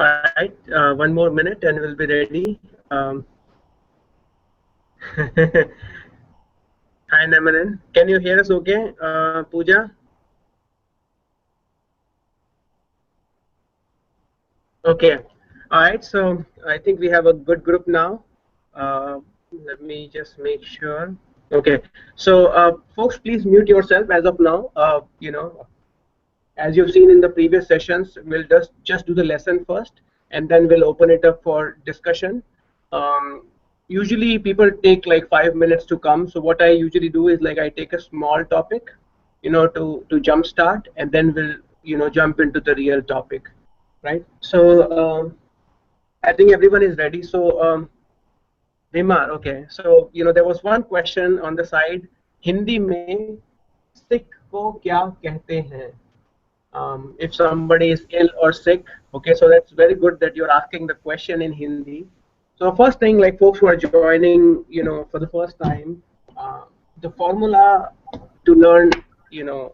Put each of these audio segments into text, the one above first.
right, one more minute and we'll be ready. Hi Namaran, can you hear us okay? Pooja? Okay. All right, so I think we have a good group now. Let me just make sure. Okay, so folks, please mute yourself as of now. As you've seen in the previous sessions, we'll just do the lesson first, and then we'll open it up for discussion. Usually, people take like 5 minutes to come. So what I usually do is like I take a small topic, to jumpstart, and then we'll jump into the real topic, right? So I think everyone is ready. So Vimar, okay. So there was one question on the side. Hindi में sick को क्या कहते हैं? If somebody is ill or sick. Okay, so that's very good that you're asking the question in Hindi. So first thing, like folks who are joining, for the first time, the formula to learn,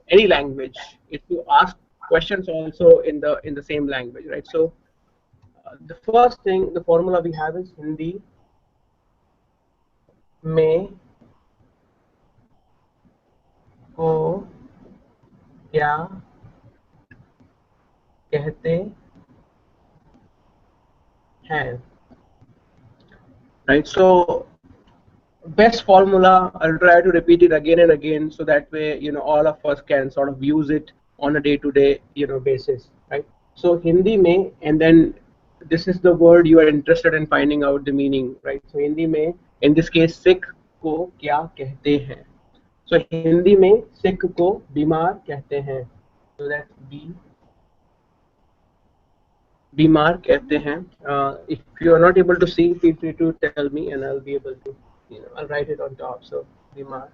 any language, if you ask questions also in the same language, right? So the first thing, the formula we have is Hindi में को क्या कहते हैं, right? So best formula, I'll try to repeat it again and again, so that way all of us can sort of use it on a day-to-day basis, right? So Hindi mein, and then this is the word you are interested in finding out the meaning, right? So Hindi mein, in this case, sick को क्या कहते हैं? So Hindi में sick को बीमार कहते हैं. So that's बीमार कहते हैं. If you are not able to see, feel free to tell me and I'll be able to, I'll write it on top. So बीमार.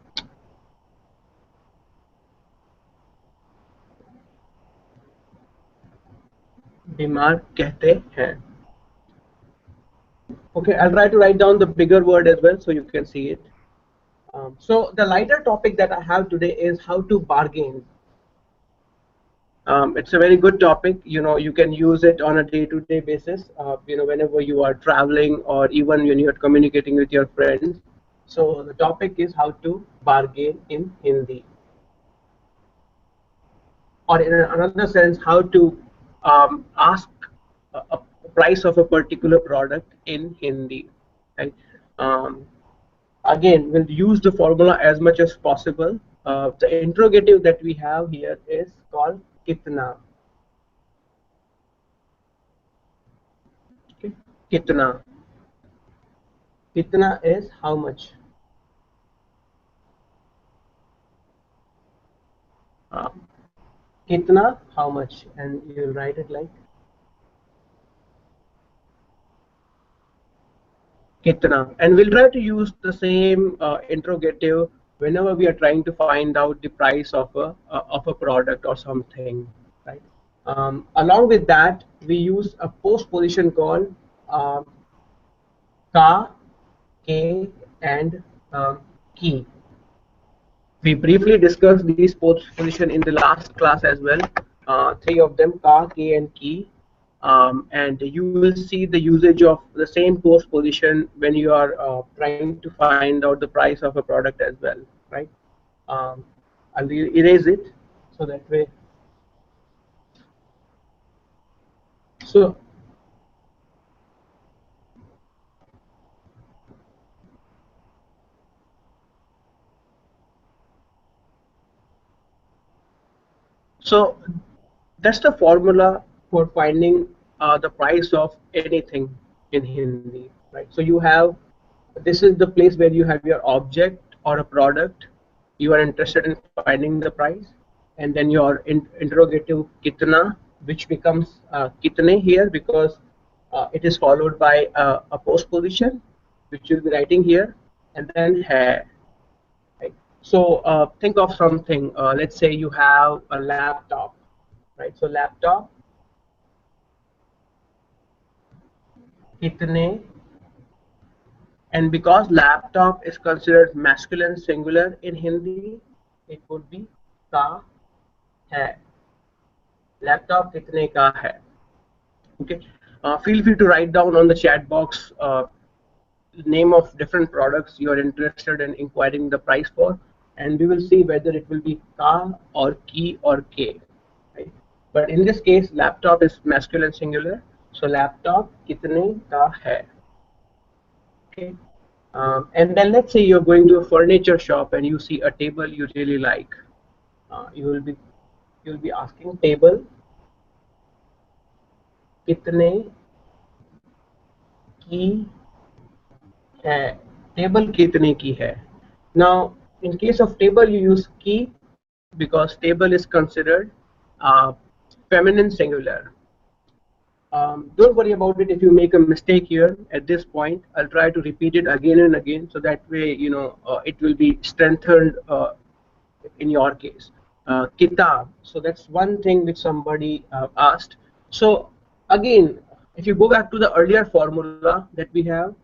बीमार कहते हैं. Okay, I'll try to write down the bigger word as well so you can see it. So the lighter topic that I have today is how to bargain. It's a very good topic. You can use it on a day-to-day basis. Whenever you are traveling or even when you are communicating with your friends. So the topic is how to bargain in Hindi, or in another sense, how to ask a price of a particular product in Hindi. Right? Again, we'll use the formula as much as possible. The interrogative that we have here is called kitna. Okay. Kitna. Kitna is how much. Kitna, how much, and you'll write it like kitna, and we'll try to use the same interrogative whenever we are trying to find out the price of a product or something, right? Along with that, we use a postposition called ka, ke, and ki. We briefly discussed these postposition in the last class as well. Three of them, ka, ke, and ki. And you will see the usage of the same postposition when you are trying to find out the price of a product as well, right? I'll erase it so that way. So that's the formula for finding the price of anything in Hindi, right? So you have, this is the place where you have your object or a product. You are interested in finding the price, and then your interrogative kitna, which becomes kitne here because it is followed by a postposition, which you'll be writing here, and then hai. Right? So think of something. Let's say you have a laptop, right? So laptop kitne, and because laptop is considered masculine singular in Hindi, it would be ka hai. Laptop kitne ka hai. Okay. Feel free to write down on the chat box name of different products you are interested in inquiring the price for, and we will see whether it will be ka or ki or k, right? But in this case, laptop is masculine singular, so laptop kitne ka hai, okay? And then let's say you're going to a furniture shop and you see a table you really like. You'll be asking table kitne की है, table कितने की है. Now in case of table you use की because table is considered feminine singular. Don't worry about it if you make a mistake here at this point. I'll try to repeat it again and again so that way it will be strengthened in your case. Kitab, so that's one thing which somebody asked. So again, if you go back to the earlier formula that we have,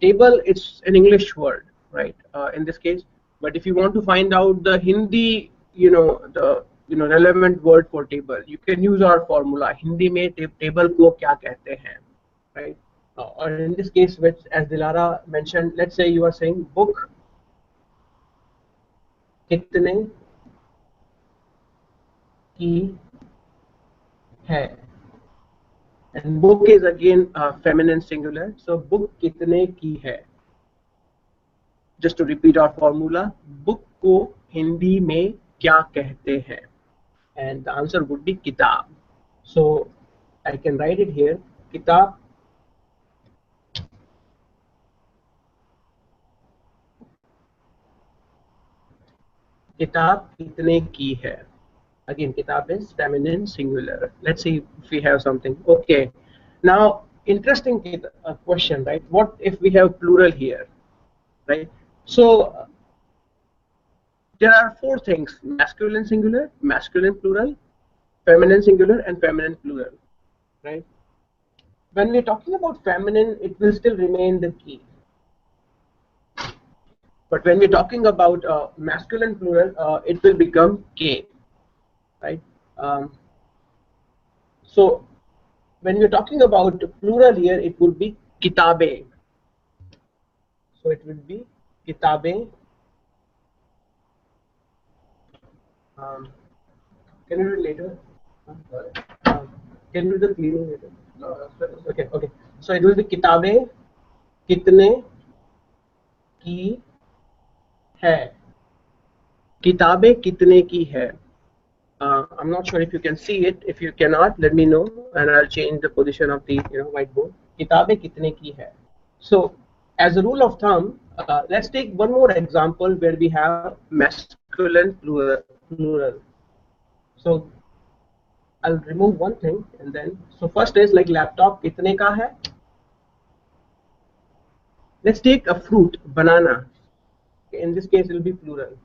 table, it's an English word, right, in this case. But if you want to find out the Hindi, the relevant word for table, you can use our formula. Hindi में table को क्या कहते हैं, right? Or in this case, which as Dilara mentioned, let's say you are saying book कितने की है, and book is again feminine singular, so book कितने की है. Just to repeat our formula, book को हिंदी में क्या कहते हैं, and the answer would be kitab. So I can write it here, kitab किताब कितने की है. Again, kitab is feminine singular. Let's see if we have something. Okay, now interesting question, right? What if we have plural here, right? So there are four things: masculine singular, masculine plural, feminine singular, and feminine plural, right? When we're talking about feminine, it will still remain the key. But when we're talking about masculine plural, it will become K, right? So when we're talking about plural here, it would be kitabe. So it would be kitabe. Can you do it later? Can you do the cleaning later? Okay, okay. So it will be kitabe kitne की है. किताबें कितने की है. I'm not sure if you can see it. If you cannot, let me know and I'll change the position of the whiteboard. किताबें कितने की है. So as a rule of thumb, let's take one more example where we have masculine plural. So I'll remove one thing and then, so first is like laptop कितने का है. Let's take a fruit, banana. In this case, it will be plural.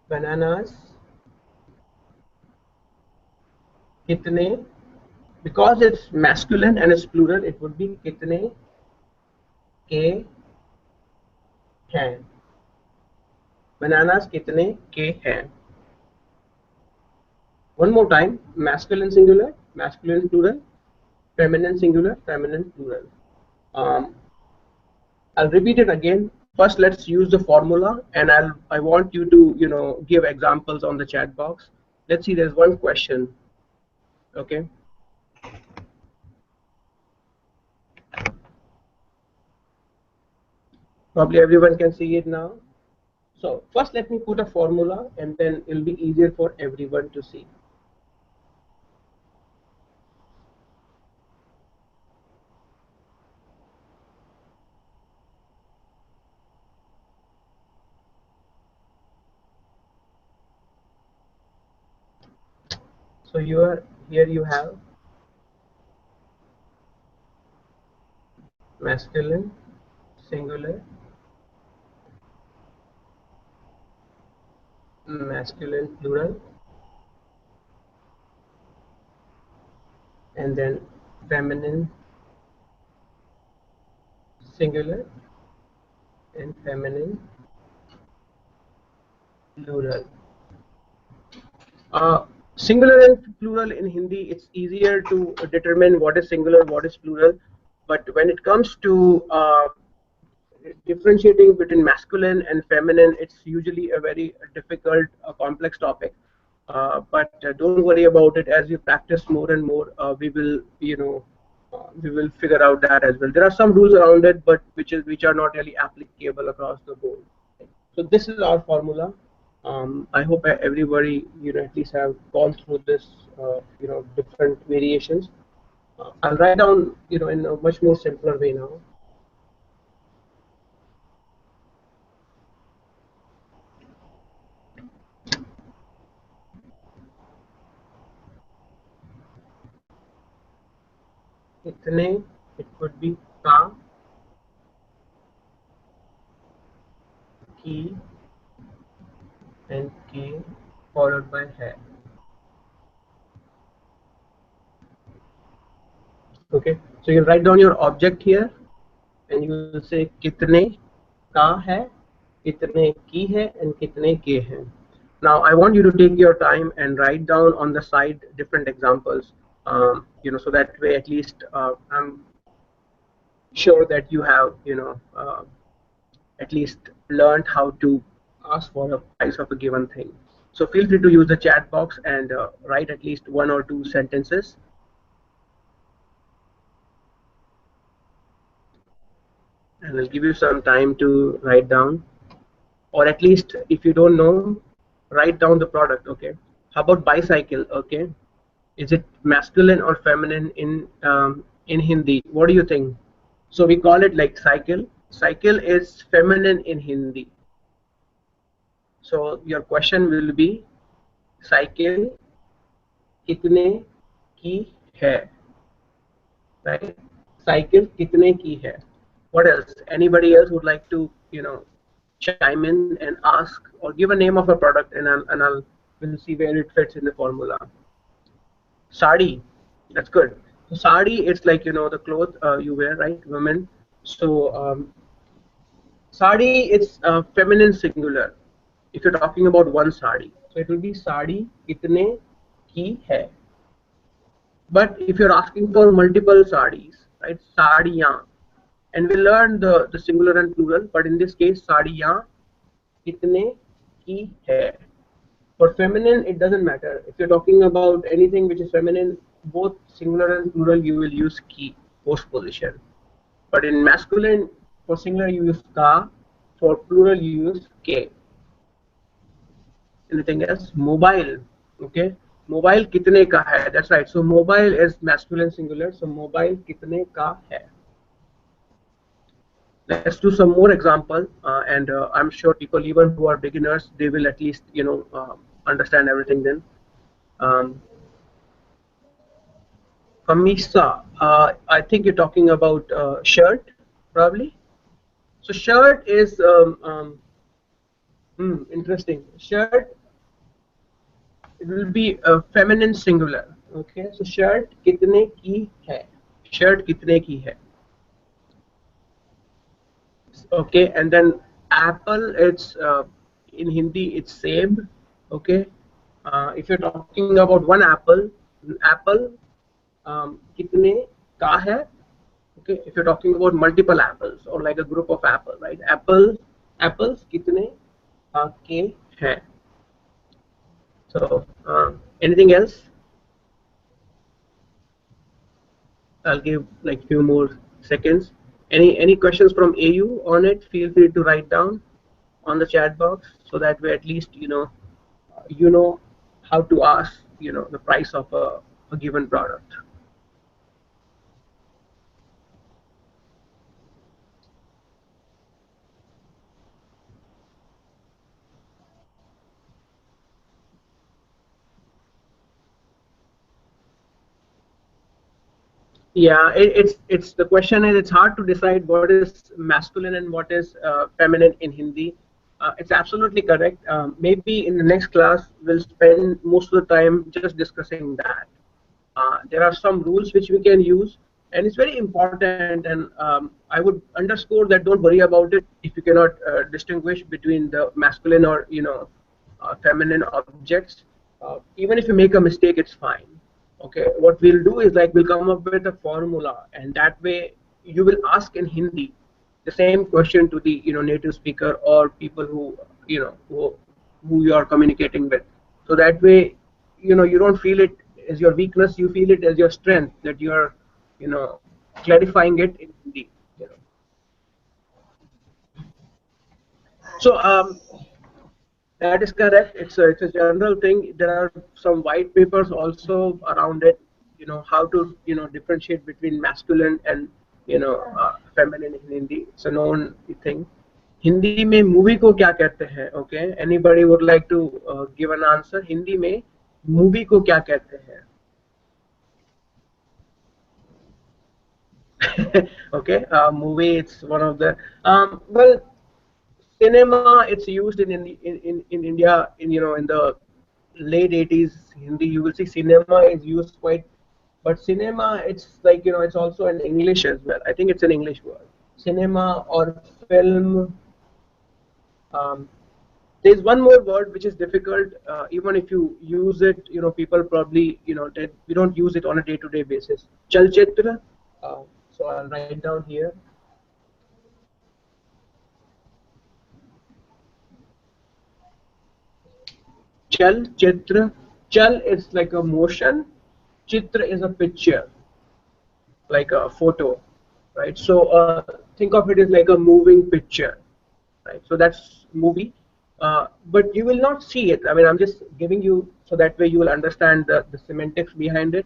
Bananas कितने, because it's masculine and it's plural, it would be कितने के हैं. Bananas कितने के हैं. One more time, masculine singular, masculine plural, feminine singular, feminine plural. I'll repeat it again. First, let's use the formula, and I want you to give examples on the chat box. Let's see. There's one question. Okay. Probably everyone can see it now. So first, let me put a formula, and then it'll be easier for everyone to see. So here you have masculine singular, masculine plural, and then feminine singular and feminine plural. Singular and plural in Hindi, it's easier to determine what is singular, what is plural. But when it comes to differentiating between masculine and feminine, it's usually a very difficult, complex topic. But don't worry about it. As we practice more and more, we will figure out that as well. There are some rules around it, but which are not really applicable across the board. So this is our formula. I hope everybody at least have gone through this different variations. I'll write down in a much more simpler way now. इतने, it could be का, की, and के followed by है. Okay, so you write down your object here and you will say कितने का है, कितने की है, and कितने के हैं. Now I want you to take your time and write down on the side different examples, so that way at least I'm sure that you have at least learned how to ask for a price of a given thing. So feel free to use the chat box and write at least 1 or 2 sentences. And I'll give you some time to write down, or at least if you don't know, write down the product. Okay, how about bicycle? Okay, is it masculine or feminine in Hindi? What do you think? So we call it like cycle. Cycle is feminine in Hindi. So your question will be cycle कितने की है, right? Cycle कितने की है. What else? Anybody else would like to chime in and ask or give a name of a product, and I'll we'll see where it fits in the formula. Sari, that's good. So sari, it's like the cloth you wear, right, women. So sari, it's feminine singular. If you're talking about one sari, so it will be sari kitne ki hai. But if you're asking for multiple saris, right, sariyan, and we learned the singular and plural, but in this case sariyan kitne ki hai. For feminine, it doesn't matter. If you're talking about anything which is feminine, both singular and plural, you will use ki, post position. But in masculine, for singular you use ka, for plural you use ke. Anything else? Mobile. Okay, mobile kitne ka hai. That's right. So mobile is masculine singular. So mobile kitne ka hai. Let's do some more example, and I'm sure people even who are beginners, they will at least understand everything then. Kamisa, I think you're talking about shirt, probably. So shirt is interesting. Shirt, it will be a feminine singular. Okay, so shirt kitne ki hai. Shirt kitne ki hai. Okay, and then apple, it's in Hindi it's same. Okay, if you're talking about one apple, apple kitne ka hai. Okay, if you're talking about multiple apples or like a group of apple, right? Apples kitne ke hai. So anything else? I'll give like few more seconds. Any questions from AU on it? Feel free to write down on the chat box, so that way at least you know how to ask the price of a given product. Yeah, it's the question is, it's hard to decide what is masculine and what is feminine in Hindi. It's absolutely correct. Maybe in the next class we'll spend most of the time just discussing that. There are some rules which we can use, and it's very important. And I would underscore that don't worry about it if you cannot distinguish between the masculine or feminine objects. even if you make a mistake, it's fine. Okay, what we'll do is like we'll come up with a formula, and that way you will ask in Hindi the same question to the native speaker or people who you are communicating with. So that way, you don't feel it as your weakness, you feel it as your strength, that you are you know clarifying it in Hindi. you know so that is correct. It's a general thing. There are some white papers also around it. How to differentiate between masculine and feminine in Hindi. It's a known thing. Hindi में movie को क्या कहते हैं? Okay, anybody would like to give an answer? Hindi में movie को क्या कहते हैं? Okay, movie. It's one of the well, cinema. It's used in India in the late 80s. Hindi, you will see cinema is used quite, but cinema, it's like it's also in English as well. I think it's an English word. Cinema or film. um, there's one more word which is difficult. Even if you use it, people probably that we don't use it on a day-to-day basis. Chalchitra. So I'll write down here. Chal chitra. Chal is like a motion. Chitra is a picture, like a photo, right? So think of it as like a moving picture, right? So that's movie, but you will not see it. I mean, I'm just giving you so that way you will understand the semantics behind it.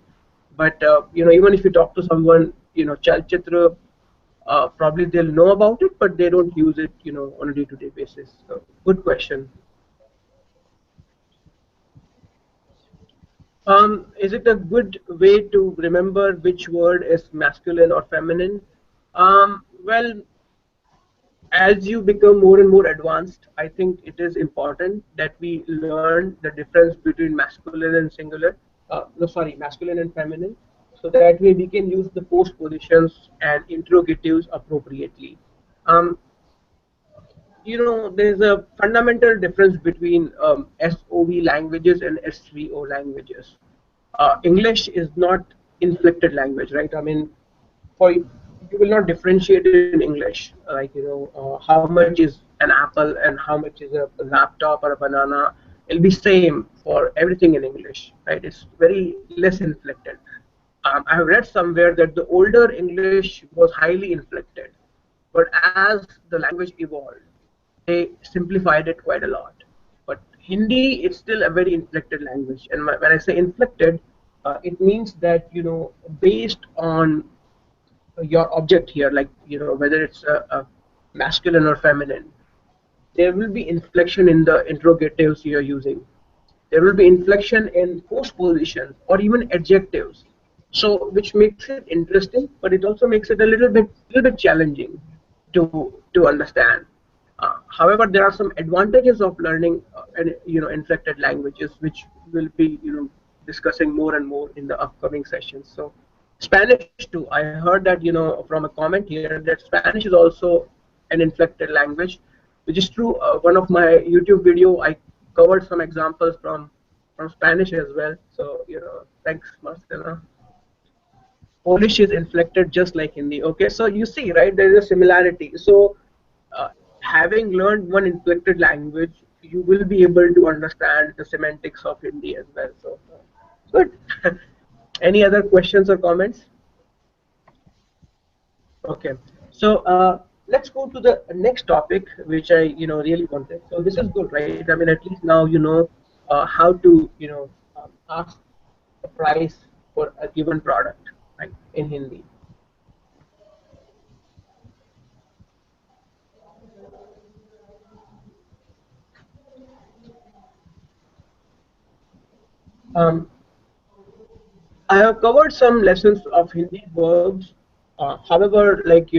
But even if you talk to someone, Chalchitra, probably they'll know about it, but they don't use it, on a day-to-day basis. So, good question. Is it a good way to remember which word is masculine or feminine? Well, as you become more and more advanced, I think it is important that we learn the difference between masculine and singular. No, sorry, masculine and feminine, so that way we can use the post positions and interrogatives appropriately. Um, there's a fundamental difference between SOV languages and SVO languages. English is not inflected language, right? I mean, for you will not differentiate in English, like how much is an apple and how much is a laptop or a banana. It'll be same for everything in English, right? It's very less inflected. I have read somewhere that the older English was highly inflected, but as the language evolved, they simplified it quite a lot. But Hindi is still a very inflected language, and when I say inflected, it means that based on your object here, like whether it's a masculine or feminine, there will be inflection in the interrogatives you're using. There will be inflection in postpositions or even adjectives. So, which makes it interesting, but it also makes it a little bit challenging to understand. However, there are some advantages of learning inflected languages, which we'll be discussing more and more in the upcoming sessions. So, Spanish too. I heard that from a comment here that Spanish is also an inflected language, which is true. One of my YouTube video, I covered some examples from Spanish as well. So thanks, Marcela. Polish is inflected just like Hindi. Okay, so you see, right? There is a similarity. So, having learned one inflected language, you will be able to understand the semantics of Hindi as well. So, good. Any other questions or comments? Okay, so let's go to the next topic, which I really wanted. So this is good, right? I mean, at least now you know how to ask the price for a given product, right, in Hindi. Um, I have covered some lessons of Hindi verbs. However, like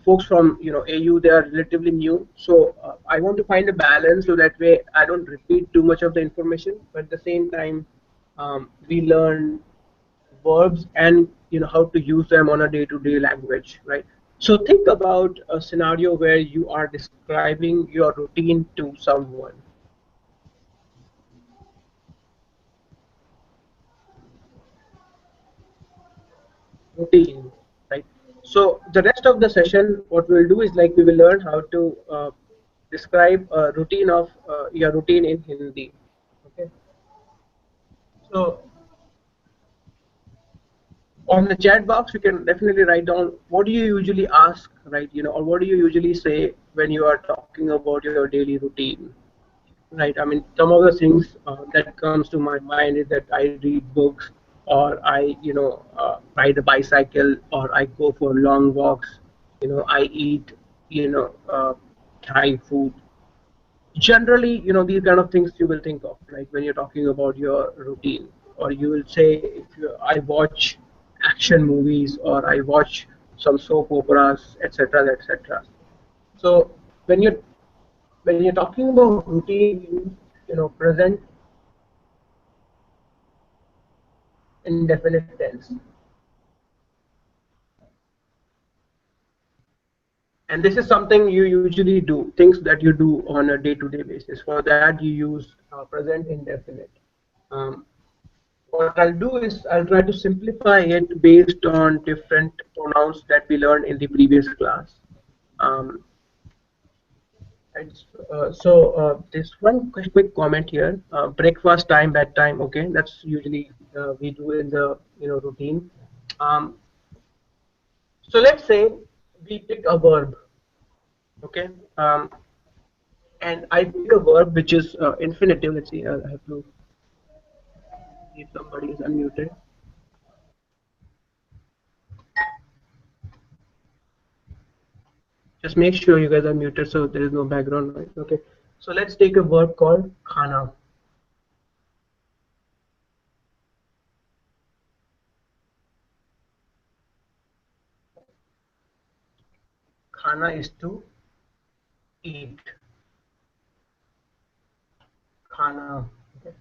folks from AU, they are relatively new. So I want to find a balance so that way I don't repeat too much of the information, but at the same time, we learn verbs and how to use them on a day-to-day language, right? So think about a scenario where you are describing your routine to someone. routine, right? So the rest of the session, what we'll do is like we will learn how to describe a routine of your routine in Hindi. Okay. So on the chat box, you can definitely write down what do you usually ask, right? Or what do you usually say when you are talking about your daily routine, right? I mean, some of the things that comes to my mind is that I read books, or I, ride a bicycle, or I go for long walks. I eat, Thai food. Generally, these kind of things you will think of, right, when you're talking about your routine. Or you will say, I watch action movies, or I watch some soap operas, etc., etc. So when you're when you're talking about routine, present indefinite tense. And this is something you usually do, things that you do on a day-to-day basis. For that, you use present indefinite. Um, what I'll do is I'll try to simplify it based on different pronouns that we learned in the previous class. Um, this one quick comment here: breakfast time, bedtime. Okay, that's usually we do in the routine. Um, so let's say we pick a verb. Okay, and I pick a verb which is infinitive. Let's see. I have to see if somebody is unmuted. Just make sure you guys are muted so there is no background noise. Okay. So let's take a verb called khana. Khana is to eat. Khana. Okay.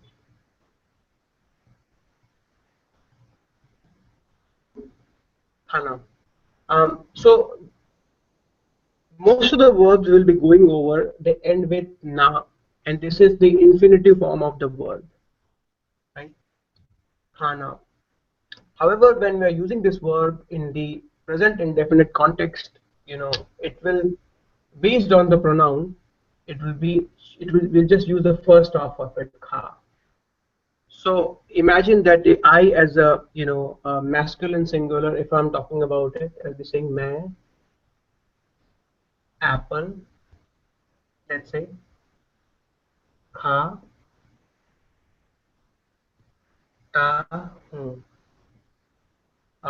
Khana. So most of the verbs will be going over, they end with na, and this is the infinitive form of the verb, right? Khana. However, when we are using this verb in the present indefinite context, it will, based on the pronoun, it will be, we'll just use the first half of it, kha. So imagine that I, as a masculine singular, if I'm talking about it, I'll be saying main apple, let's say, kha ta hu.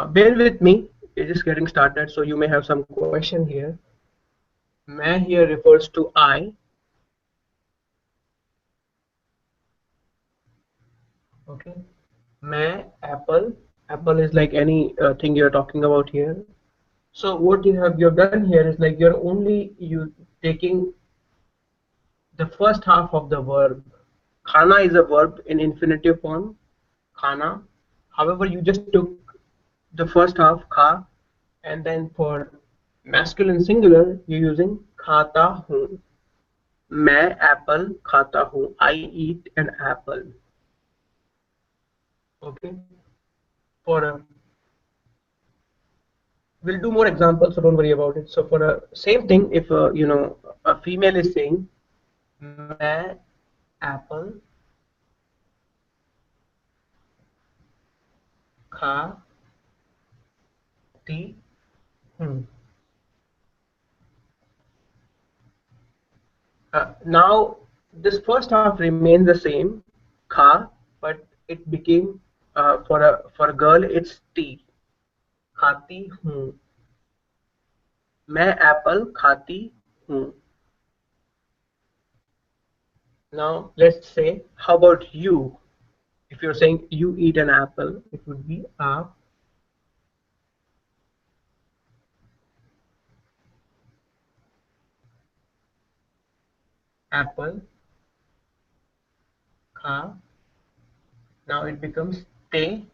Bear with me, we're just getting started, so you may have some question here. Main here refers to I. Okay. Main apple. Apple is like any thing you're talking about here. So what you've done here is like you're only you taking the first half of the verb. Khana is a verb in infinitive form. Khana. However, you just took the first half kha, and then for masculine singular you're using khata hu. मैं apple खाता हूँ. I eat an apple. Okay. For a, we'll do more examples, so don't worry about it. So for a same thing, if a female is saying मैं apple खाती हूँ. Now this first half remains the same, kha, but it became for a girl it's tea. खाती हूँ. मैं apple खाती हूँ. Now let's say, how about you? If you're saying you eat an apple, it would be a apple खा. Now it becomes te.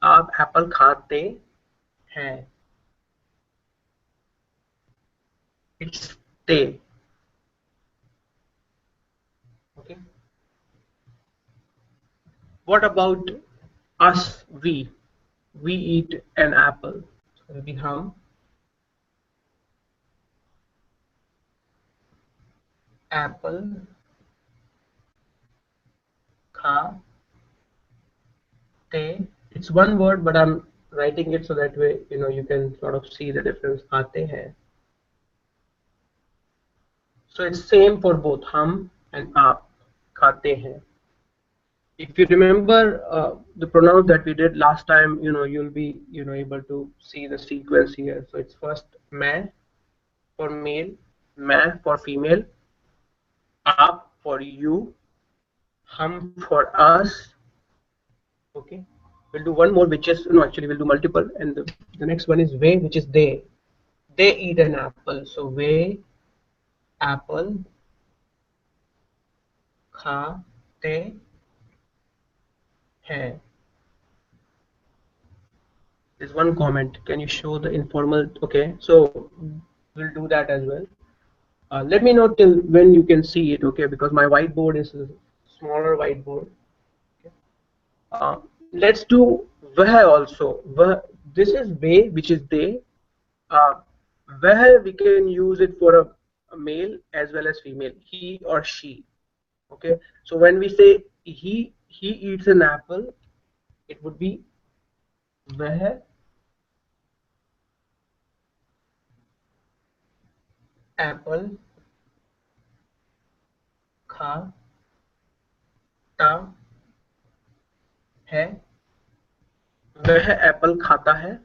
आप apple खाते हैं. It's te. Okay. What about us? We eat an apple. will be hum, apple, kha, te. It's one word, but I'm writing it so that way you can sort of see the difference. Aate hai. So it's same for both hum and aap. Khate hain. If you remember the pronouns that we did last time, you'll be able to see the sequence here. So it's first main for male, main for female, aap for you, hum for us. Okay, we'll do one more, which is no, actually we'll do multiple, and the next one is we, which is they. They eat an apple. So we apple खाते हैं. There's one comment. Can you show the informal? Okay, so we'll do that as well. Let me know till when you can see it, okay? Because my whiteboard is a smaller whiteboard. Okay. Let's do वह also. वह, this is way, which is they. वह, we can use it for a male as well as female, he or she. Okay. So when we say he eats an apple, it would be वह apple खाता है. वह Apple खाता है.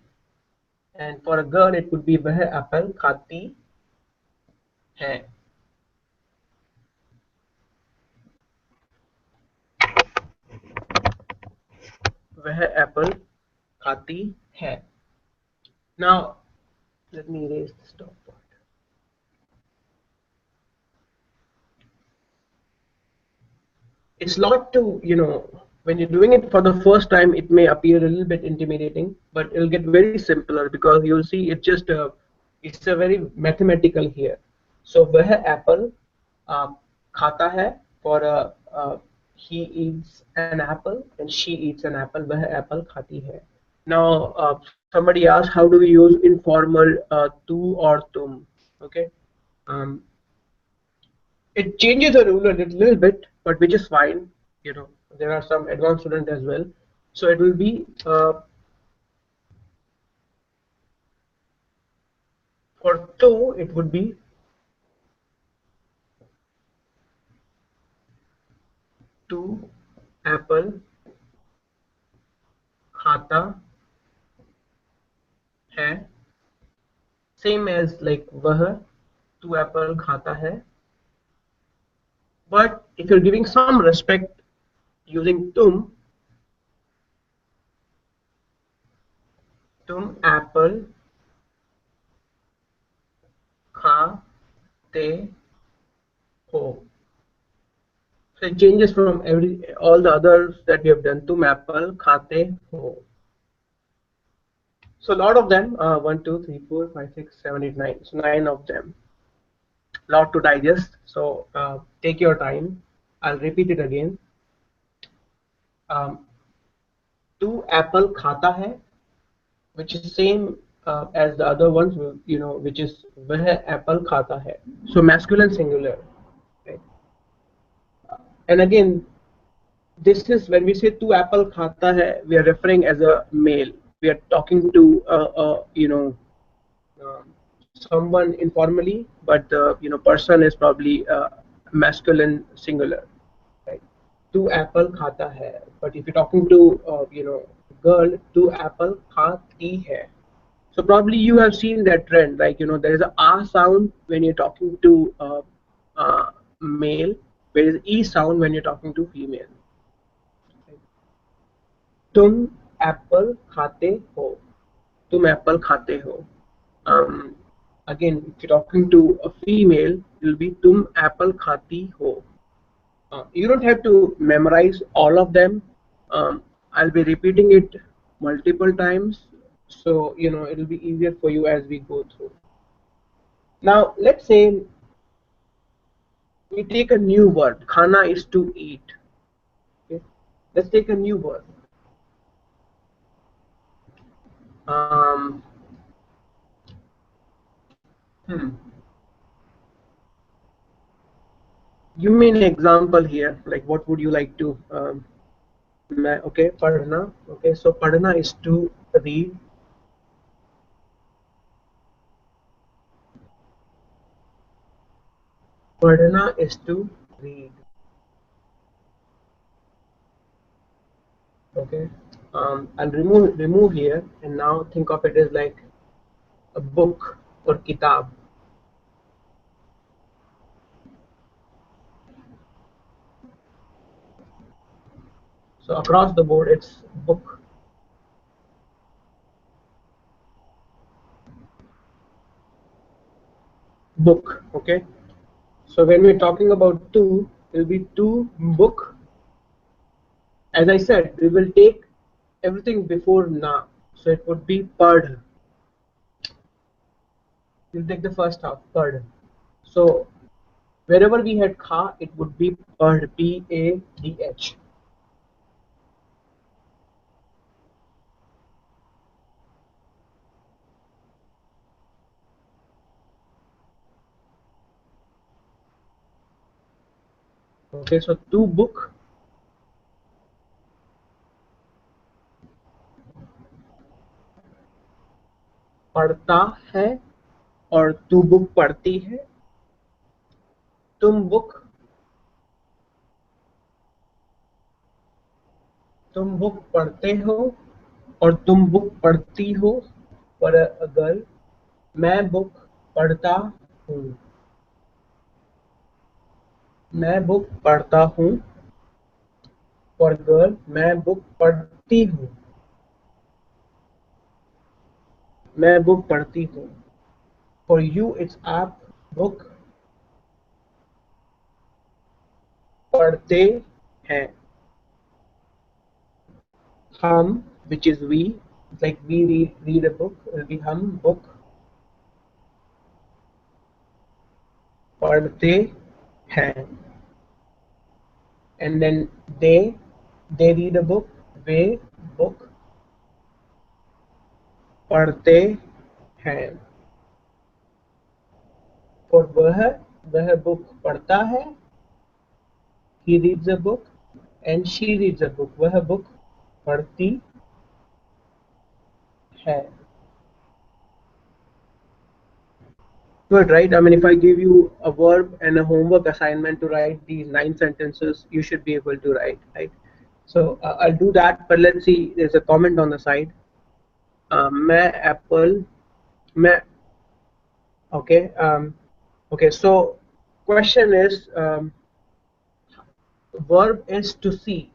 And for a girl, it would be वह Apple खाती है. वह एप्पल खाती है. Now, let me erase the stop part. It's lot to, when you're doing it for the first time, it may appear a little bit intimidating, but it'll get very simpler because you'll see it's a very mathematical here. So वह apple खाता है, for he eats an apple and she eats an apple. वह apple खाती है. Now somebody asked, how do we use informal tu or tum? Okay. It changes the rule a little bit, but which is fine. There are some advanced students as well. So it will be for two, it would be two apple खाता है. Same as like वह two apple खाता है. But if you're giving some respect using तुम apple खाते हो. So it changes from all the others that we have done. तुम apple खाते हो. So a lot of them, 1, 2, 3, 4, 5, 6, 7, 8, 9. So 9 of them. Lot to digest. So take your time. I'll repeat it again. Two apple खाता है, which is same as the other ones, which is वह apple खाता है. So masculine singular. Right? And again, this is when we say two apple खाता है, we are referring as a male. We are talking to someone informally, but the person is probably masculine singular. Right? Two apple खाता है. But if you're talking to girl, two apple खाती है. So probably you have seen that trend, like there is a ah sound when you're talking to male, there is e sound when you're talking to female. तुम Apple खाते हो. तुम Apple खाते हो. Again, if you're talking to a female, it will be तुम Apple खाती हो. You don't have to memorize all of them. I'll be repeating it multiple times, so it will be easier for you as we go through. Now let's say we take a new word. Khana is to eat. Okay? Let's take a new word. Hmm. Give me an example here. Like, what would you like to? Okay, padhna. Okay, so padhna is to read. Padhna is to read. Okay. I'll remove here, and now think of it as like a book or kitab. So across the board, it's book. Book. Okay. So when we're talking about two, it will be two book. As I said, we will take everything before na. So it would be pad. We'll take the first half, pad. So wherever we had kha, it would be pad, P-A-D-H. Okay, so two book. पढ़ता है और तू book पढ़ती है. तुम book तुम book पढ़ते हो और तुम बुक पढ़ती हो. फॉर अ गर्ल, मैं बुक पढ़ता हूँ. मैं बुक पढ़ता हूँ. फॉर गर्ल, मैं बुक पढ़ती हूँ. मैं बुक पढ़ती हूँ. फॉर यू इट्स आप बुक पढ़ते हैं. हम, which is we, like we read a book, will be हम book पढ़ते हैं. And then they read a book, way book पढ़ते हैं. For वह book पढ़ता है. He reads a book and she reads a book. वह book पढ़ती है. Good, right? I mean, if I give you a verb and a homework assignment to write these 9 sentences, you should be able to write, right? So I'll do that, but let's see. There's a comment on the side. मैं apple, मैं. Okay. Okay. So question is, verb is to see.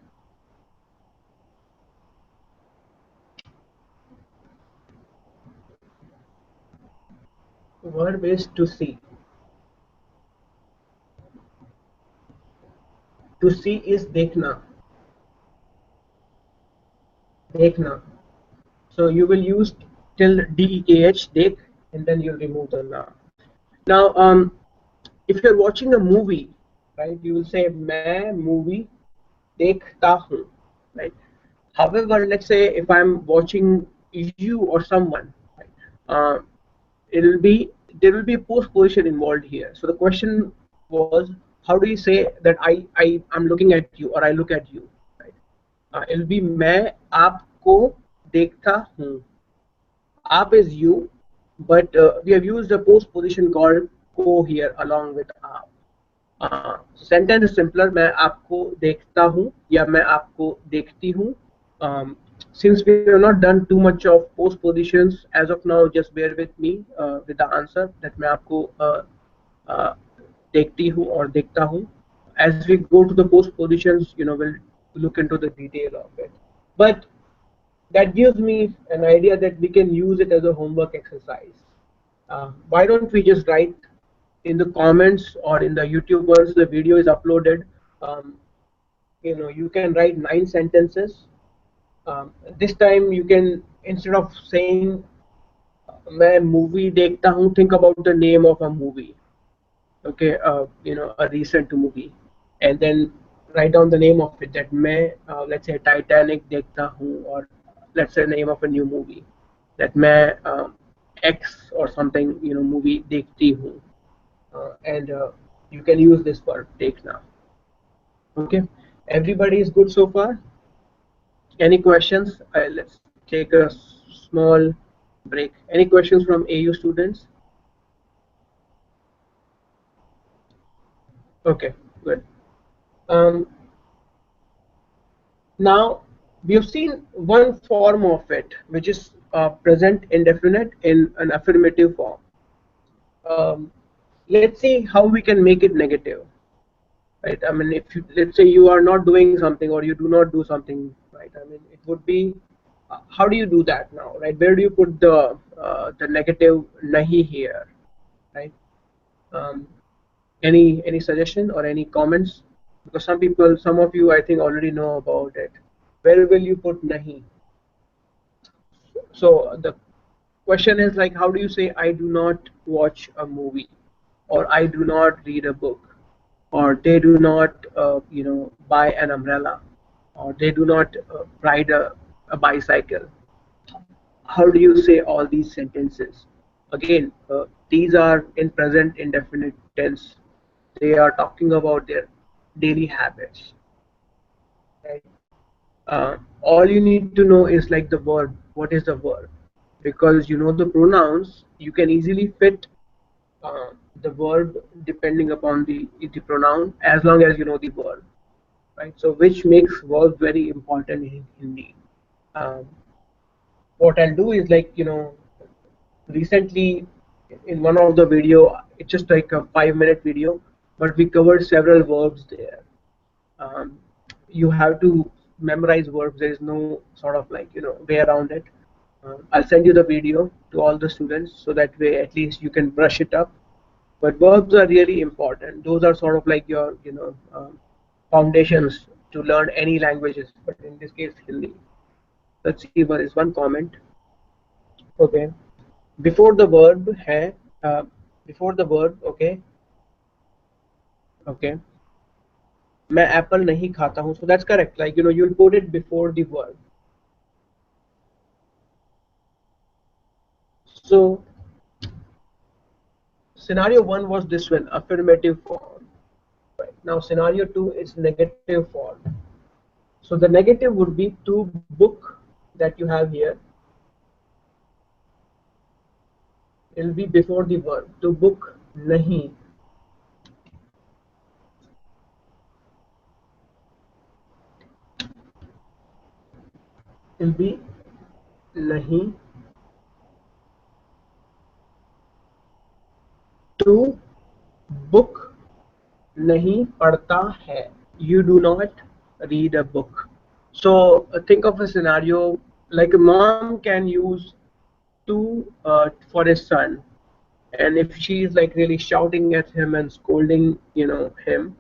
Verb is to see. To see is देखना. देखना. So you will use till DEKH, देख, and then you'll remove the na. Now, if you're watching a movie, right, you will say मैं movie देखता हूँ, right? However, let's say if I'm watching you or someone, right, it'll be there will be a postposition involved here. So the question was, how do you say that I'm looking at you or I look at you, right? It'll be मैं आपको देखता हूँ. Aap is you, but we have used a postposition called को here along with aap. Sentence is simpler. मैं आपको देखता हूँ या मैं आपको देखती हूँ. Since we have not done too much of postpositions as of now, just bear with me with the answer that मैं आपको uh, देखती हूँ और देखता हूँ. As we go to the postpositions, we'll look into the detail of it. But that gives me an idea that we can use it as a homework exercise. Why don't we just write in the comments or in the YouTube once the video is uploaded? You can write 9 sentences. This time you can, instead of saying मैं movie देखता हूँ, think about the name of a movie. Okay, a recent movie, and then write down the name of it. That मैं, let's say Titanic देखता हूँ, or let's say name of a new movie. That मैं X or something, movie देखती हूँ, and you can use this verb take now. Okay, everybody is good so far? Any questions? Let's take a small break. Any questions from AU students? Okay, good. Um, Now we have seen one form of it, which is present indefinite in an affirmative form. Um, let's see how we can make it negative, right? I mean, if you, let's say you are not doing something or you do not do something, right? I mean, it would be how do you do that now, right? Where do you put the negative nahi here, right? Um, any suggestion or any comments? Because some people, some of you, I think already know about it. Where will you put nahi? So the question is like, how do you say I do not watch a movie, or I do not read a book, or they do not, buy an umbrella, or they do not ride a bicycle? How do you say all these sentences? Again, these are in present indefinite tense. They are talking about their daily habits, right? All you need to know is like the verb. What is the verb? Because you know the pronouns, you can easily fit uh, the verb depending upon the pronoun, as long as you know the verb, right? So which makes verb very important in Hindi. Um, what I'll do is like, recently in one of the video, it's just like a 5-minute video, but we covered several verbs there. um, you have to memorize verbs. There is no sort of like way around it. I'll send you the video to all the students, so that way at least you can brush it up. But verbs are really important. Those are sort of like your foundations to learn any languages, but in this case Hindi. Let's see, there is one comment. Okay, before the verb hai, uh, before the verb, okay, okay, मैं apple नहीं खाता हूँ. So that's correct. Like you'll put it before the verb. So scenario 1 was this one, affirmative form. Right. Now scenario 2 is negative form. So the negative would be to book, that you have here. It will be before the verb. To book nahi. It will be nahi. To book nahi padta hai. You do not read a book. So think of a scenario like a mom can use to for his son, and if she is like really shouting at him and scolding him,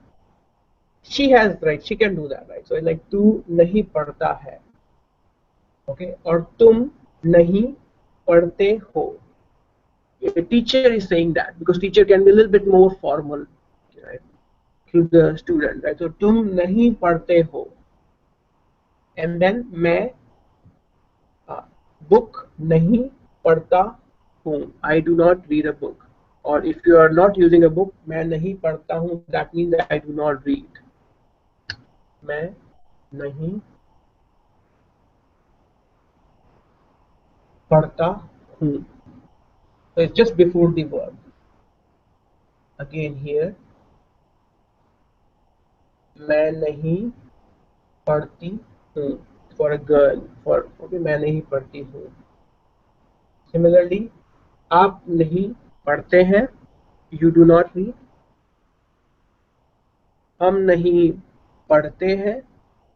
she has right, she can do that, right? So like tu nahi padta hai, okay, or tum nahi padte ho. A teacher is saying that, because teacher can be a little bit more formal, right, to the student, right? So tum nahi padte ho, and then मैं book नहीं पढ़ता हूँ. I do not read a book. Or if you are not using a book, मैं नहीं पढ़ता हूँ, that means that I do not read. मैं नहीं पढ़ता हूँ. So it's just before the verb. Again here, मैं नहीं पढ़ती हूँ, for a girl, for okay, मैं नहीं पढ़ती हूँ. Similarly, आप नहीं पढ़ते हैं, you do not read. हम नहीं पढ़ते हैं,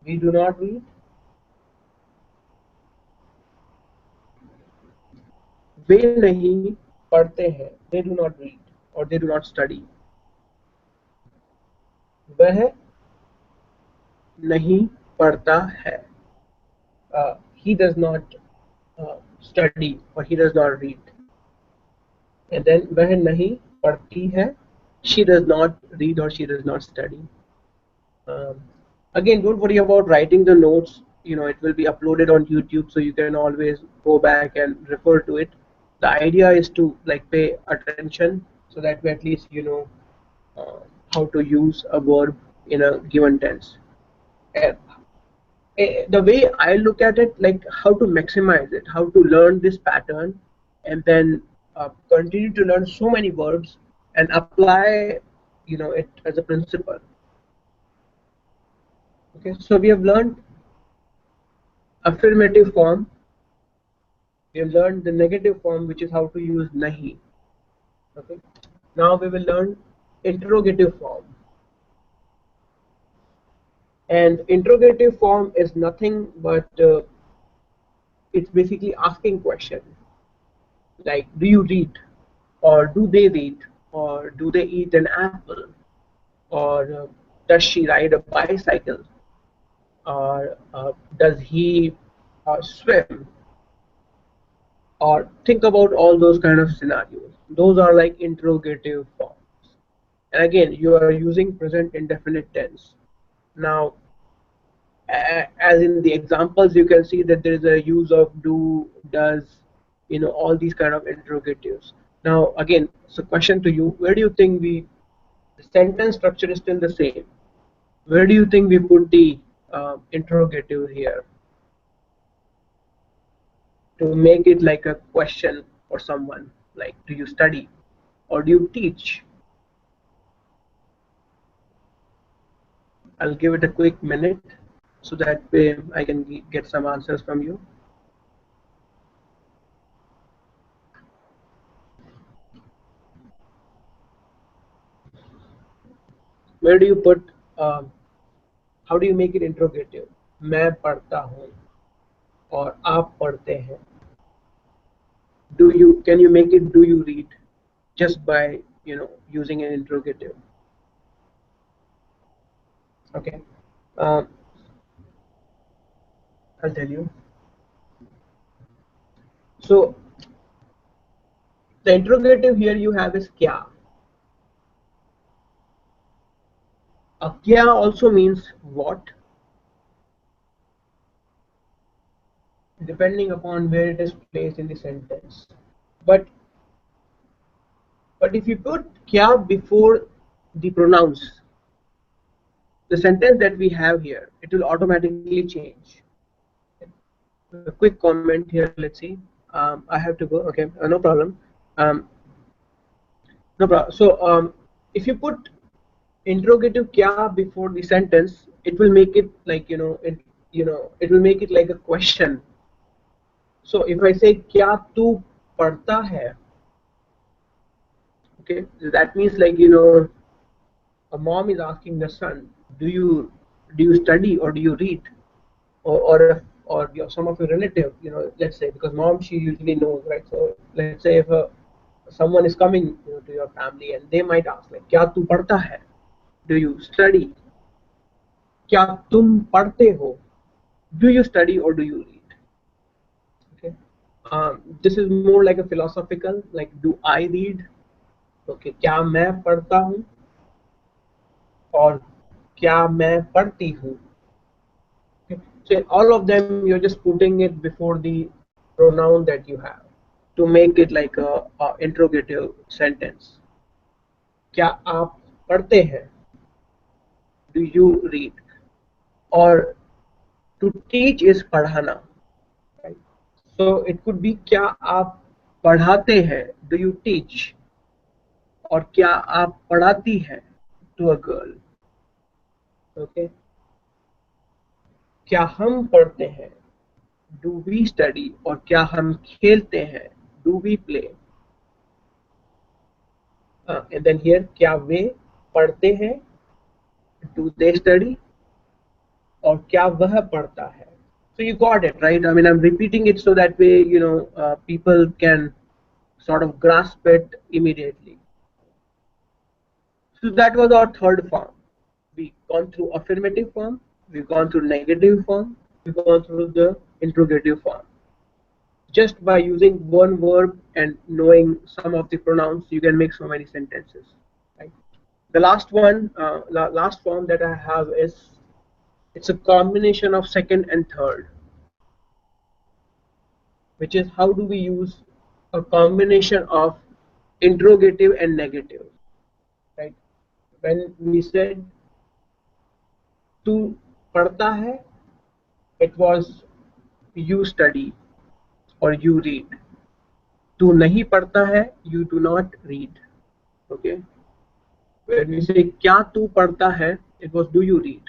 we do not read. वे नहीं पढ़ते हैं, they do not read or they do not study. वह नहीं पढ़ता है, he does not study or he does not read. And then वह नहीं पढ़ती है, she does not read or she does not study. Again, don't worry about writing the notes. It will be uploaded on YouTube, so you can always go back and refer to it. The idea is to like pay attention so that we at least how to use a verb in a given tense. Uh, the way I look at it, like how to maximize it, how to learn this pattern, and then continue to learn so many verbs and apply, it as a principle. Okay, so we have learned affirmative form, we have learned the negative form, which is how to use nahi. Okay, now we will learn interrogative form, and interrogative form is nothing but it's basically asking question like, do you read, or do they read, or do they eat an apple, or does she ride a bicycle, or does he swim, or think about all those kind of scenarios. Those are like interrogative forms, and again you are using present indefinite tense. Now as in the examples, you can see that there is a use of do, does, all these kind of interrogatives. Now again, so question to you, where do you think the sentence structure is still the same? Where do you think we put the interrogative here to make it like a question for someone, like do you study or do you teach? I'll give it a quick minute so that way I can get some answers from you. Where do you put how do you make it interrogative? मैं पढ़ता हूँ और आप पढ़ते हैं. Can you make it do you read just by using an interrogative? Okay, um, I'll tell you. So the interrogative here you have is kya. Kya also means what, depending upon where it is placed in the sentence. But if you put kya before the pronouns, the sentence that we have here, it will automatically change. A quick comment here. Let's see. I have to go. Okay, no problem. Um, no problem. So if you put interrogative kya before the sentence, it will make it like it will make it like a question. So if I say kya tu padhta hai, okay, that means like a mom is asking the son, do you study or do you read, or some of your relative, let's say, because mom, she usually knows, right? So let's say if someone is coming to your family and they might ask like kya tu padhta hai, do you study, kya tum padhte ho, do you study or do you read? Okay, this is more like a philosophical, like do I read, okay, क्या मैं पढ़ता हूँ और क्या मैं पढ़ती हूँ. Okay. So in all of them you're just putting it before the pronoun that you have to make it like a interrogative sentence. क्या आप पढ़ते हैं, do you read, or to teach is पढ़ाना, right? So it could be क्या आप पढ़ाते हैं, do you teach, और क्या आप पढ़ाती हैं, to a girl. Okay, क्या हम पढ़ते हैं, do we study, और क्या हम खेलते हैं, do we play. And then here क्या वे पढ़ते हैं, do they study, और क्या वह पढ़ता है. So you got it, right? I mean, I'm repeating it so that way people can sort of grasp it immediately. So that was our third form. We've gone through affirmative form, we've gone through negative form, we've gone through the interrogative form. Just by using one verb and knowing some of the pronouns, you can make so many sentences, right? The last one, last form that I have is, it's a combination of second and third, which is how do we use a combination of interrogative and negative, right? When we said तू पढ़ता है, it was you study or you read. तू नहीं पढ़ता है, you do not read. Okay. When we say क्या तू पढ़ता है, it was do you read.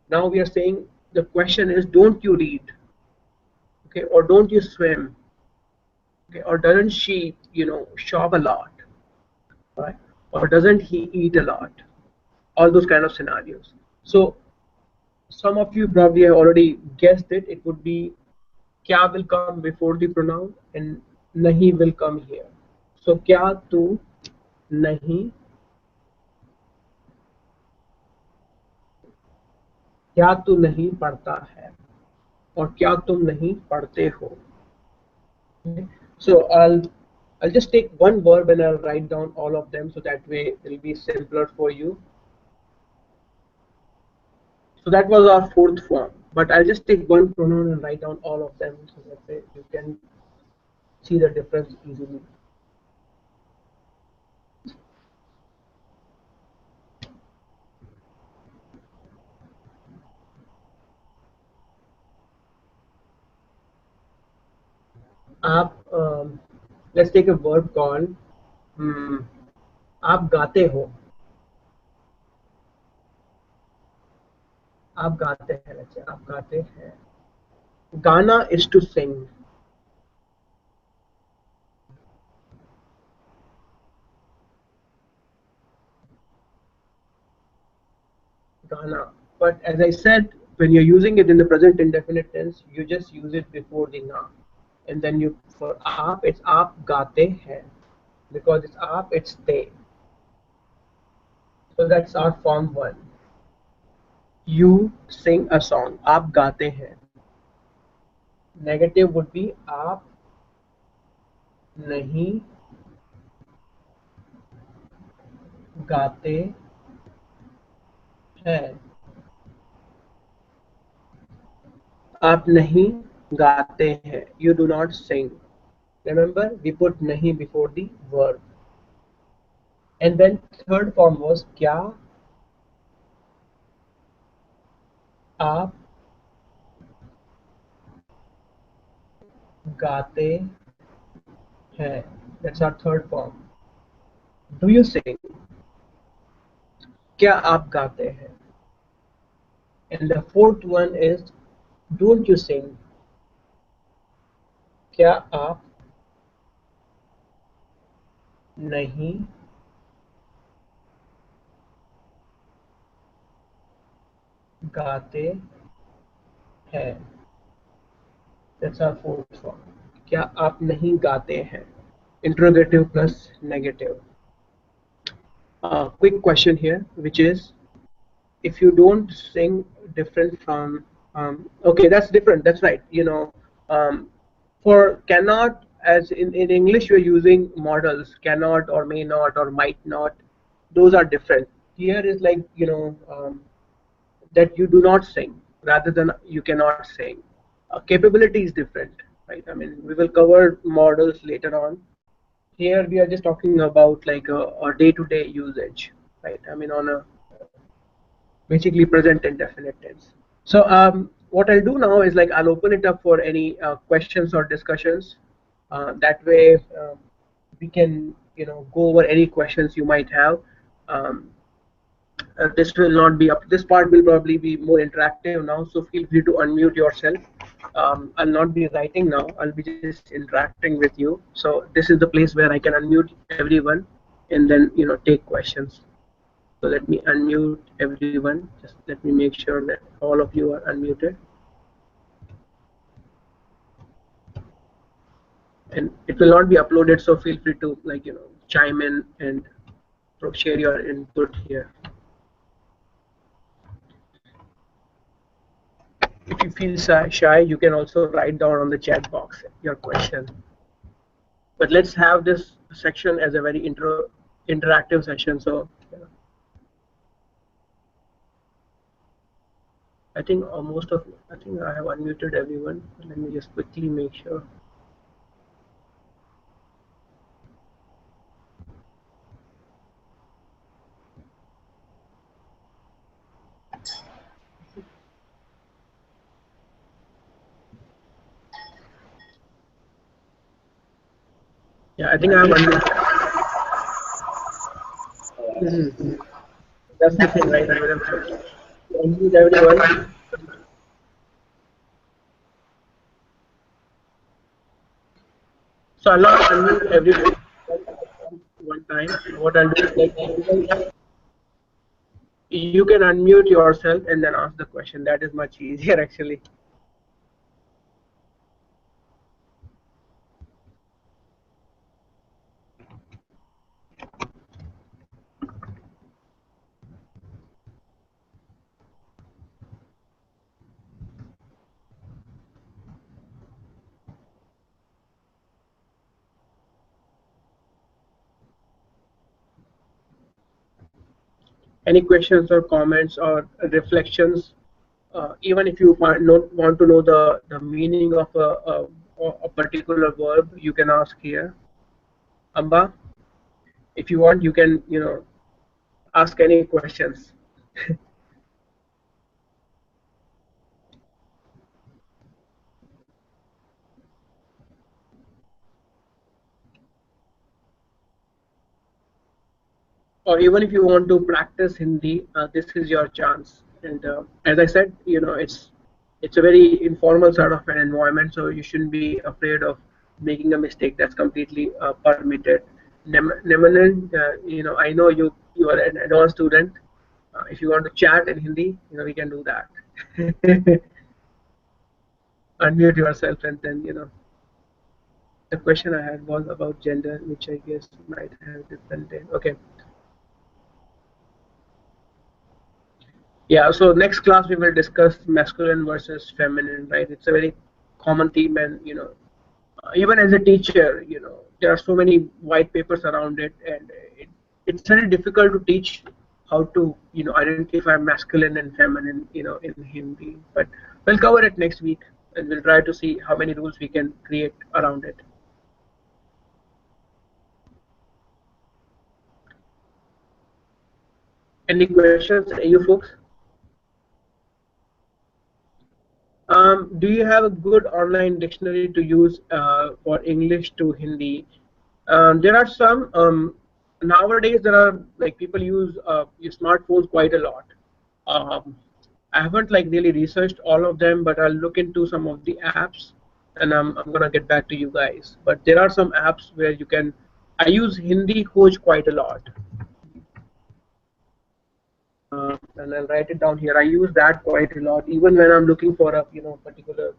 Now we are saying the question is don't you read, okay, or don't you swim, okay, or doesn't she, shop a lot, right? Or doesn't he eat a lot? All those kind of scenarios. So some of you probably have already guessed it. It would be kya will come before the pronoun and nahi will come here. So kya tu nahi, क्या तू नहीं पढ़ता है और क्या तुम नहीं पढ़ते हो. Okay. So I'll just take one verb and I'll write down all of them, so that way it'll be simpler for you. So that was our fourth form, but I'll just take one pronoun and write down all of them, so that way you can see the difference easily. Let's take a verb called आप गाते हो. आप गाते हैं. Let's say आप गाते हैं. गाना is to sing. Ghana. But as I said, when you're using it in the present indefinite tense, you just use it before the na. And then you, for aap, it's aap gaate hai. Because it's aap, it's they. So that's our form one. You sing a song. Aap gaate hai. Negative would be aap nahi gaate hai. आप नहीं गाते हैं. You do not sing. Remember, we put nahi before the verb. And then third form was क्या आप गाते हैं. That's our third form. Do you sing? क्या आप गाते हैं? And the fourth one is don't you sing? क्या आप नहीं गाते हैं? That's our fourth form. क्या आप नहीं गाते हैं? Interrogative plus negative. Quick question here, which is, if you don't sing different from okay, that's different, that's right. For cannot, as in English you're using models cannot or may not or might not. Those are different. Here is like, that you do not sing rather than you cannot sing. Capability is different, right? I mean, we will cover models later on. Here we are just talking about like a day-to-day usage, right? I mean, on a basically present indefinite tense. So what I'll do now is like I'll open it up for any questions or discussions. That way we can go over any questions you might have. This will not be up. This part will probably be more interactive now. So feel free to unmute yourself. I'll not be writing now. I'll be just interacting with you. So this is the place where I can unmute everyone and then take questions. So let me unmute everyone. Just let me make sure that all of you are unmuted. And it will not be uploaded, so feel free to chime in and share your input here. If you feel shy, you can also write down on the chat box your question. But let's have this section as a very interactive session. So I think I think I have unmuted everyone. Let me just quickly make sure. Yeah, I think I have unmuted. Mhm. That's the thing, right? I would have unmute everyone. So I'll not unmute everyone one time. What I'll do is like you can unmute yourself and then ask the question. That is much easier actually. Any questions or comments or reflections? Even if you want to know the meaning of a particular verb, you can ask here. Amba, if you want, you can ask any questions. Or even if you want to practice Hindi, this is your chance. And as I said, it's a very informal sort of an environment, so you shouldn't be afraid of making a mistake. That's completely permitted. Nemanan, I know you are an advanced student. If you want to chat in Hindi, we can do that. Unmute yourself, and then the question I had was about gender, which I guess might have different. Okay. Yeah, so next class we will discuss masculine versus feminine, right? It's a very common theme, and even as a teacher, there are so many white papers around it, and it's very difficult to teach how to identify masculine and feminine, in Hindi. But we'll cover it next week, and we'll try to see how many rules we can create around it. Any questions, you folks? Do you have a good online dictionary to use for English to Hindi? There are some nowadays. There are like people use your smartphones quite a lot. Um, I haven't like really researched all of them, but I'll look into some of the apps, and I'm gonna get back to you guys. But there are some apps where you can. I use Hindi Coach quite a lot, and I'll write it down here. I use that quite a lot, even when I'm looking for a particular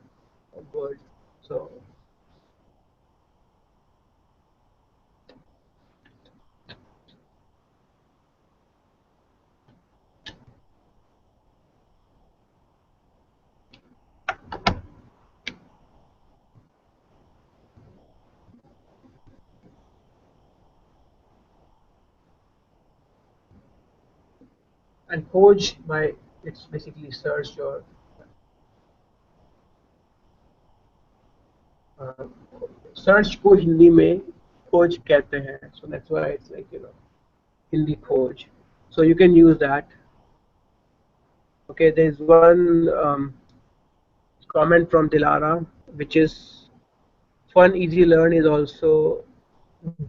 word. So and खोज by it's basically search or uh, search को हिंदी में खोज कहते हैं, so that's why it's like Hindi खोज, so you can use that. Okay, there's one comment from Dilara, which is fun easy learn is also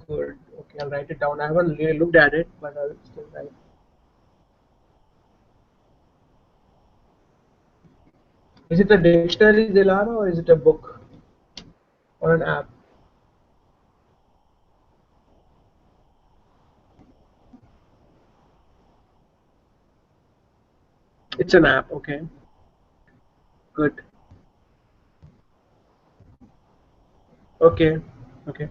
good. Okay, I'll write it down. I haven't really looked at it, but I'll still write. Is it a dictionary, Dilara, or is it a book or an app? It's an app. Okay, good. Okay, okay.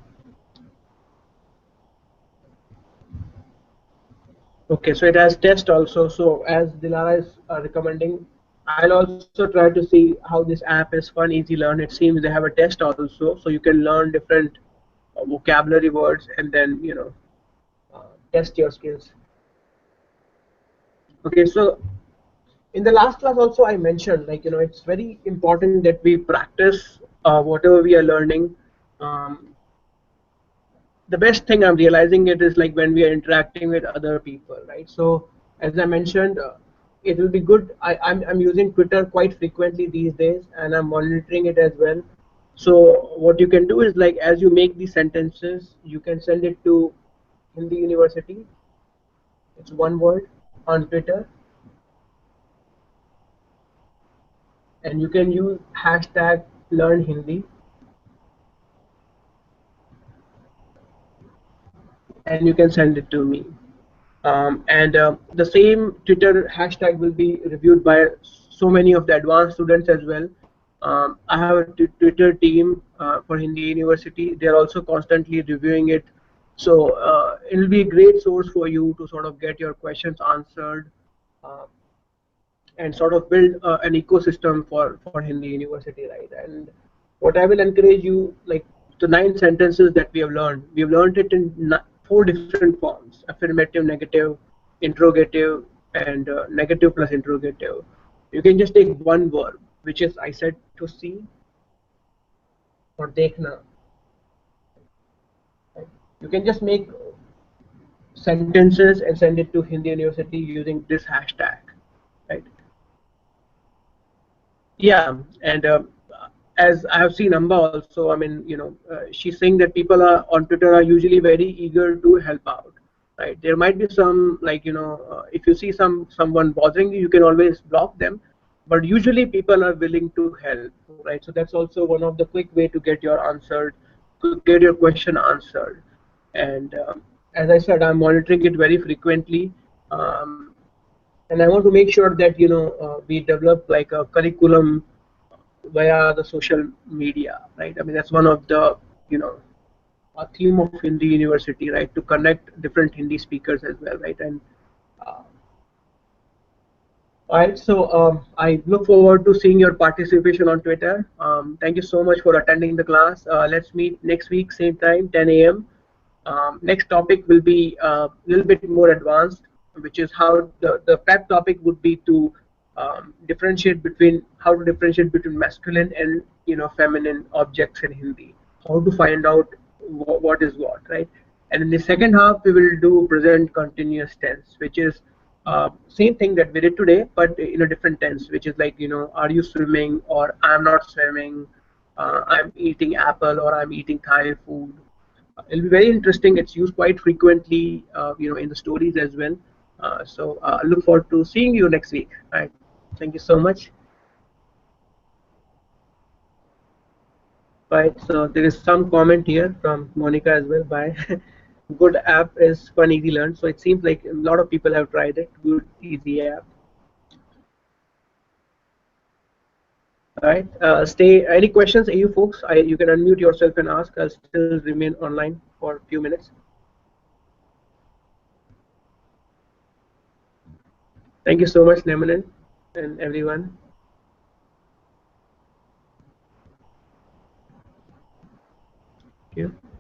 Okay, so it has test also. So as Dilara is recommending, I'll also try to see how this app is fun, easy learn. It seems they have a test also, so you can learn different vocabulary words and then test your skills. Okay, so in the last class also I mentioned like it's very important that we practice whatever we are learning. Um, the best thing I'm realizing it is like when we are interacting with other people, right? So as I mentioned, it will be good. I'm using Twitter quite frequently these days, and I'm monitoring it as well. So what you can do is, like, as you make these sentences, you can send it to Hindi University. It's one word on Twitter, and you can use hashtag learn Hindi, and you can send it to me. And the same Twitter hashtag will be reviewed by so many of the advanced students as well. I have a Twitter team for Hindi University. They are also constantly reviewing it. So it will be a great source for you to sort of get your questions answered, uh, and sort of build an ecosystem for Hindi University, right? And what I will encourage you, like, the 9 sentences that we have learned it in 4 different forms: affirmative, negative, interrogative, and negative plus interrogative. You can just take one verb, which is, I said, to see or dekhna. Right? You can just make sentences and send it to Hindi University using this hashtag, right? Yeah, and as I have seen Amba also, I mean, she's saying that people are on Twitter are usually very eager to help out, right? There might be some, like, if you see someone bothering you, you can always block them, but usually people are willing to help, right? So that's also one of the quick way to get your answered, to get your question answered. And as I said, I'm monitoring it very frequently. Um, and I want to make sure that we develop like a curriculum via the social media, right? I mean, that's one of the you know a theme of Hindi University, right? To connect different Hindi speakers as well, right? And uh, all right, so I look forward to seeing your participation on Twitter. Thank you so much for attending the class. Let's meet next week, same time, 10 a.m. Next topic will be a little bit more advanced, which is how the prep topic would be to how to differentiate between masculine and feminine objects in Hindi. How to find out what is what, right? And in the second half, we will do present continuous tense, which is same thing that we did today, but in a different tense, which is like, are you swimming, or I'm not swimming, I'm eating apple, or I'm eating Thai food. It'll be very interesting. It's used quite frequently, in the stories as well. So I look forward to seeing you next week. All right. Thank you so much. Right. So there is some comment here from Monica as well. By good app is fun, easy learn. So it seems like a lot of people have tried it. Good, easy app. All right. Stay. Any questions, you folks? You can unmute yourself and ask. I'll still remain online for a few minutes. Thank you so much, Nemanin, and everyone. Thank you.